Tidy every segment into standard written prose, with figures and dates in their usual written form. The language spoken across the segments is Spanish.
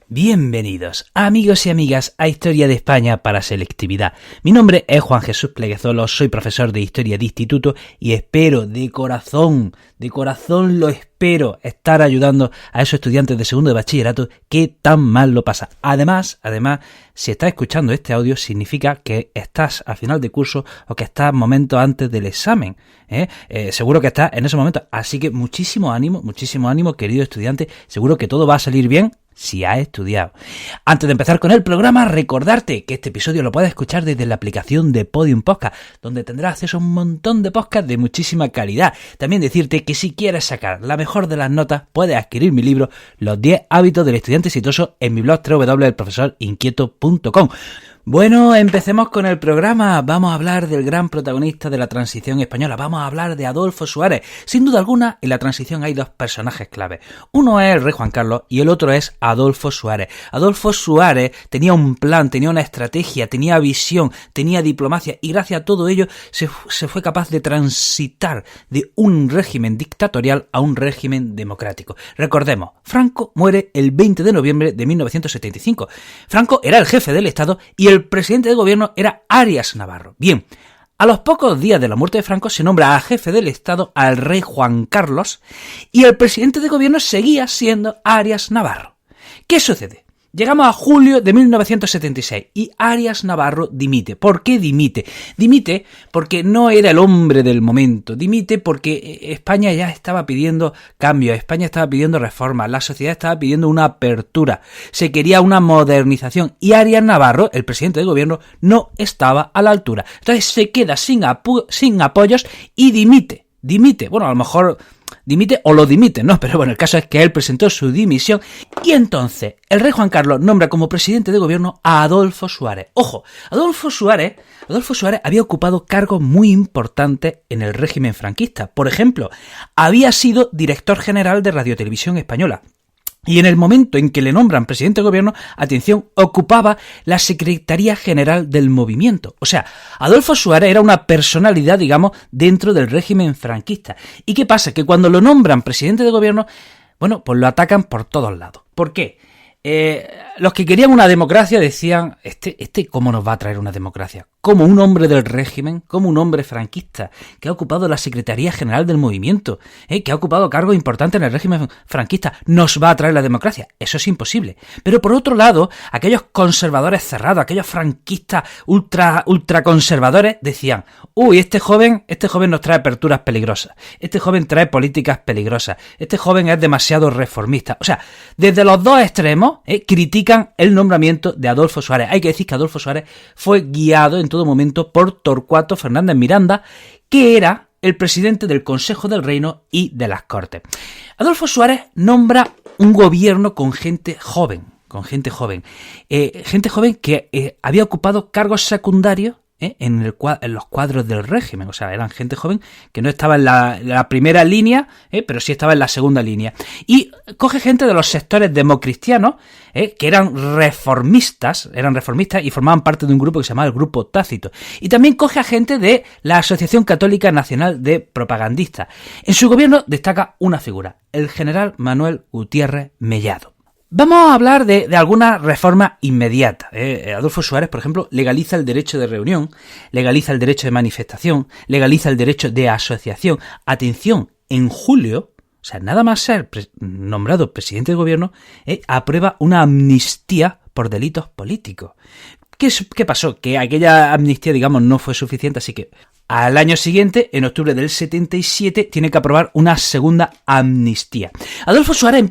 Bienvenidos, amigos y amigas, a Historia de España para Selectividad. Mi nombre es Juan Jesús Pleguezolo, soy profesor de Historia de Instituto y espero de corazón lo espero, estar ayudando a esos estudiantes de segundo de bachillerato que tan mal lo pasan. Además, si estás escuchando este audio significa que estás a final de curso o que estás momentos antes del examen. Seguro que estás en ese momento, así que muchísimo ánimo, querido estudiante, seguro que todo va a salir bien si has estudiado. Antes de empezar con el programa, recordarte que este episodio lo puedes escuchar desde la aplicación de Podium Podcast, donde tendrás acceso a un montón de podcasts de muchísima calidad. También decirte que si quieres sacar la mejor de las notas, puedes adquirir mi libro Los 10 hábitos del estudiante exitoso en mi blog www.elprofesorinquieto.com. Bueno, empecemos con el programa. Vamos a hablar del gran protagonista de la transición española. Vamos a hablar de Adolfo Suárez. Sin duda alguna, en la transición hay dos personajes clave. Uno es el rey Juan Carlos y el otro es Adolfo Suárez. Adolfo Suárez tenía un plan, tenía una estrategia, tenía visión, tenía diplomacia y gracias a todo ello se fue capaz de transitar de un régimen dictatorial a un régimen democrático. Recordemos, Franco muere el 20 de noviembre de 1975. Franco era el jefe del Estado y el presidente de gobierno era Arias Navarro. Bien, a los pocos días de la muerte de Franco se nombra a jefe del Estado al rey Juan Carlos y el presidente de gobierno seguía siendo Arias Navarro. ¿Qué sucede? Llegamos a julio de 1976 y Arias Navarro dimite. ¿Por qué dimite? Dimite porque no era el hombre del momento. Dimite porque España ya estaba pidiendo cambios, España estaba pidiendo reformas, la sociedad estaba pidiendo una apertura, se quería una modernización y Arias Navarro, el presidente de gobierno, no estaba a la altura. Entonces se queda sin apoyos y dimite. Bueno, a lo mejor dimite o lo dimite, ¿no? Pero bueno, el caso es que él presentó su dimisión y entonces el rey Juan Carlos nombra como presidente de gobierno a Adolfo Suárez. Ojo, Adolfo Suárez había ocupado cargos muy importantes en el régimen franquista. Por ejemplo, había sido director general de Radiotelevisión Española. Y en el momento en que le nombran presidente de gobierno, atención, ocupaba la Secretaría General del Movimiento. O sea, Adolfo Suárez era una personalidad, digamos, dentro del régimen franquista. ¿Y qué pasa? Que cuando lo nombran presidente de gobierno, bueno, pues lo atacan por todos lados. ¿Por qué? Los que querían una democracia decían, ¿cómo nos va a traer una democracia? Como un hombre del régimen, como un hombre franquista, que ha ocupado la Secretaría General del Movimiento, que ha ocupado cargos importantes en el régimen franquista, ¿nos va a traer la democracia? Eso es imposible. Pero por otro lado, aquellos conservadores cerrados, aquellos franquistas ultraconservadores decían, este joven nos trae aperturas peligrosas, este joven trae políticas peligrosas, este joven es demasiado reformista. O sea, desde los dos extremos critican el nombramiento de Adolfo Suárez. Hay que decir que Adolfo Suárez fue guiado en todo momento por Torcuato Fernández Miranda, que era el presidente del Consejo del Reino y de las Cortes. Adolfo Suárez nombra un gobierno con gente joven que había ocupado cargos secundarios en los cuadros del régimen. O sea, eran gente joven que no estaba en la primera línea, pero sí estaba en la segunda línea. Y coge gente de los sectores democristianos, que eran reformistas y formaban parte de un grupo que se llamaba el Grupo Tácito. Y también coge a gente de la Asociación Católica Nacional de Propagandistas. En su gobierno destaca una figura, el general Manuel Gutiérrez Mellado. Vamos a hablar de alguna reforma inmediata. Adolfo Suárez, por ejemplo, legaliza el derecho de reunión, legaliza el derecho de manifestación, legaliza el derecho de asociación. Atención, en julio, o sea, nada más ser nombrado presidente de gobierno, aprueba una amnistía por delitos políticos. ¿Qué pasó? Que aquella amnistía, digamos, no fue suficiente, así que al año siguiente, en octubre del 77, tiene que aprobar una segunda amnistía. Adolfo Suárez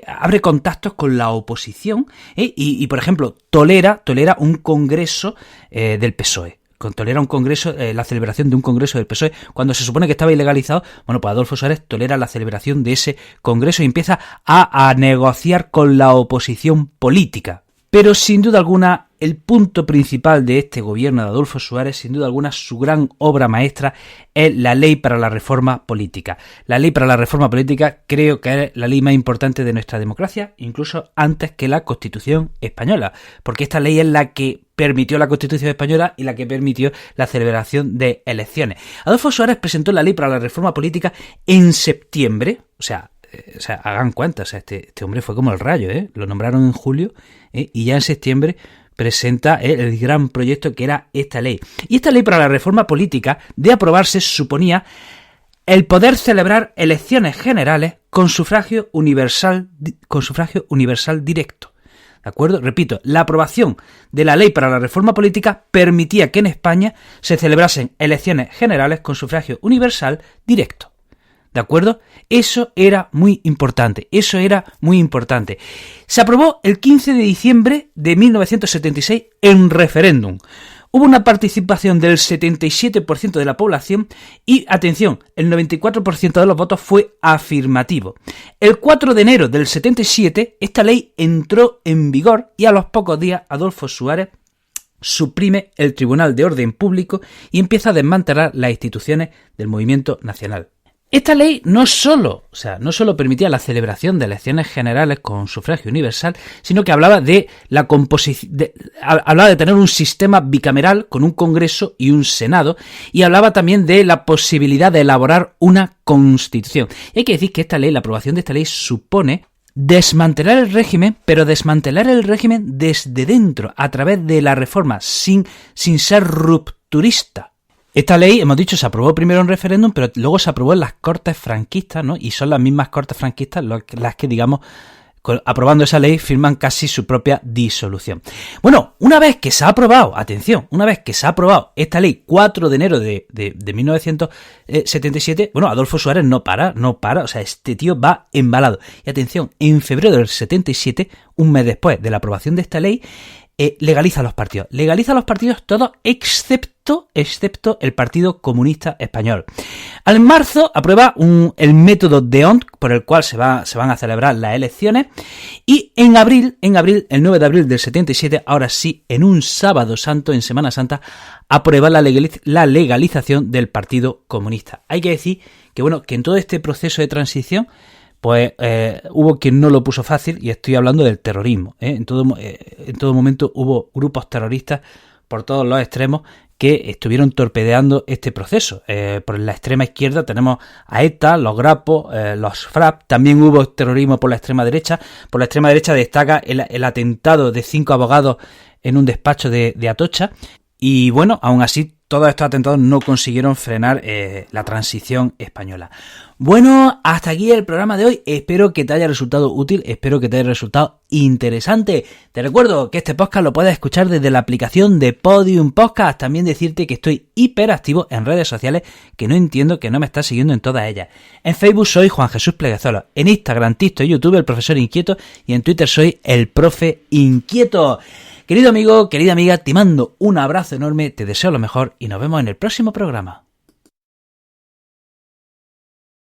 abre contactos con la oposición y, por ejemplo, tolera un congreso del PSOE. Tolera un congreso, la celebración de un congreso del PSOE, cuando se supone que estaba ilegalizado. Bueno, pues Adolfo Suárez tolera la celebración de ese congreso y empieza a negociar con la oposición política. Pero sin duda alguna, el punto principal de este gobierno de Adolfo Suárez, sin duda alguna, su gran obra maestra es la Ley para la Reforma Política. La Ley para la Reforma Política creo que es la ley más importante de nuestra democracia, incluso antes que la Constitución Española, porque esta ley es la que permitió la Constitución Española y la que permitió la celebración de elecciones. Adolfo Suárez presentó la Ley para la Reforma Política en septiembre, o sea, o sea, hagan cuentas, o sea, este hombre fue como el rayo, lo nombraron en julio, y ya en septiembre presenta el gran proyecto que era esta ley. Y esta ley para la reforma política, de aprobarse, suponía el poder celebrar elecciones generales con sufragio universal directo. ¿De acuerdo? Repito, la aprobación de la ley para la reforma política permitía que en España se celebrasen elecciones generales con sufragio universal directo. ¿De acuerdo? Eso era muy importante, Se aprobó el 15 de diciembre de 1976 en referéndum. Hubo una participación del 77% de la población y, atención, el 94% de los votos fue afirmativo. El 4 de enero del 77, esta ley entró en vigor y a los pocos días Adolfo Suárez suprime el Tribunal de Orden Público y empieza a desmantelar las instituciones del movimiento nacional. Esta ley no solo permitía la celebración de elecciones generales con sufragio universal, sino que hablaba de la hablaba de tener un sistema bicameral con un Congreso y un Senado, y hablaba también de la posibilidad de elaborar una Constitución. Y hay que decir que la aprobación de esta ley supone desmantelar el régimen, pero desmantelar el régimen desde dentro, a través de la reforma, sin ser rupturista. Esta ley, hemos dicho, se aprobó primero en referéndum, pero luego se aprobó en las Cortes franquistas, ¿no? Y son las mismas Cortes franquistas las que, digamos, aprobando esa ley, firman casi su propia disolución. Bueno, una vez que se ha aprobado, atención, esta ley 4 de enero de 1977, bueno, Adolfo Suárez no para, o sea, este tío va embalado. Y atención, en febrero del 77, un mes después de la aprobación de esta ley, legaliza los partidos todos excepto el Partido Comunista Español. En marzo aprueba el método d'Hondt por el cual se van a celebrar las elecciones, y en abril, el 9 de abril del 77, ahora sí, en un sábado santo, en Semana Santa, aprueba la legalización del Partido Comunista. Hay que decir que en todo este proceso de transición, pues hubo quien no lo puso fácil, y estoy hablando del terrorismo. En todo momento hubo grupos terroristas por todos los extremos que estuvieron torpedeando este proceso. Por la extrema izquierda tenemos a ETA, los Grapos, los FRAP. También hubo terrorismo por la extrema derecha. Por la extrema derecha destaca el atentado de 5 abogados en un despacho de Atocha. Y bueno, aún así, todos estos atentados no consiguieron frenar la transición española. Bueno, hasta aquí el programa de hoy. Espero que te haya resultado útil, espero que te haya resultado interesante. Te recuerdo que este podcast lo puedes escuchar desde la aplicación de Podium Podcast. También decirte que estoy hiperactivo en redes sociales, que no entiendo que no me estás siguiendo en todas ellas. En Facebook soy Juan Jesús Pleguezolo, en Instagram, TikTok y YouTube el Profesor Inquieto, y en Twitter soy el Profe Inquieto. Querido amigo, querida amiga, te mando un abrazo enorme, te deseo lo mejor y nos vemos en el próximo programa.